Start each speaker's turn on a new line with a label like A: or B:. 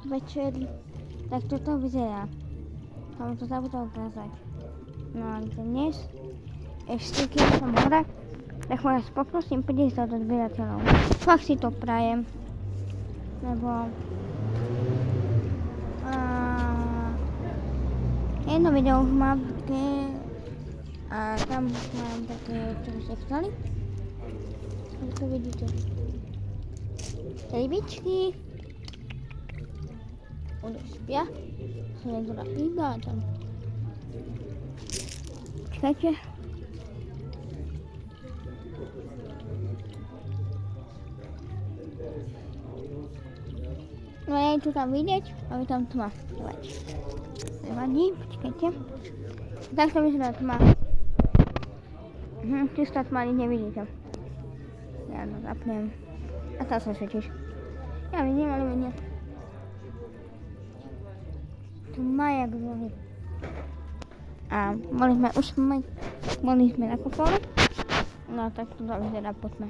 A: večer, tak toto vyzerá. Vám to zabudol ukázať. No a dnes, ešte keď som hore, tak vás poprosím prísť do zbierateľov. Fakt si to prajem, lebo jedno video už mám také a tam mám také, čo ste chceli. Ako vidíte. Rybičky. Oni spia. Som nedala iba tam. Čakajte. No je tu tam vidieť, a je tam tma. Nevadí, počkajte. Tak to vyzerá tma. Čistá tma, nevidíte. Ja to zapnem. A tam sa svietiš. Ja vidím, ale vy nie. Tma jak zlohy. A boli sme na kopole. No tak to vyzerá po tme.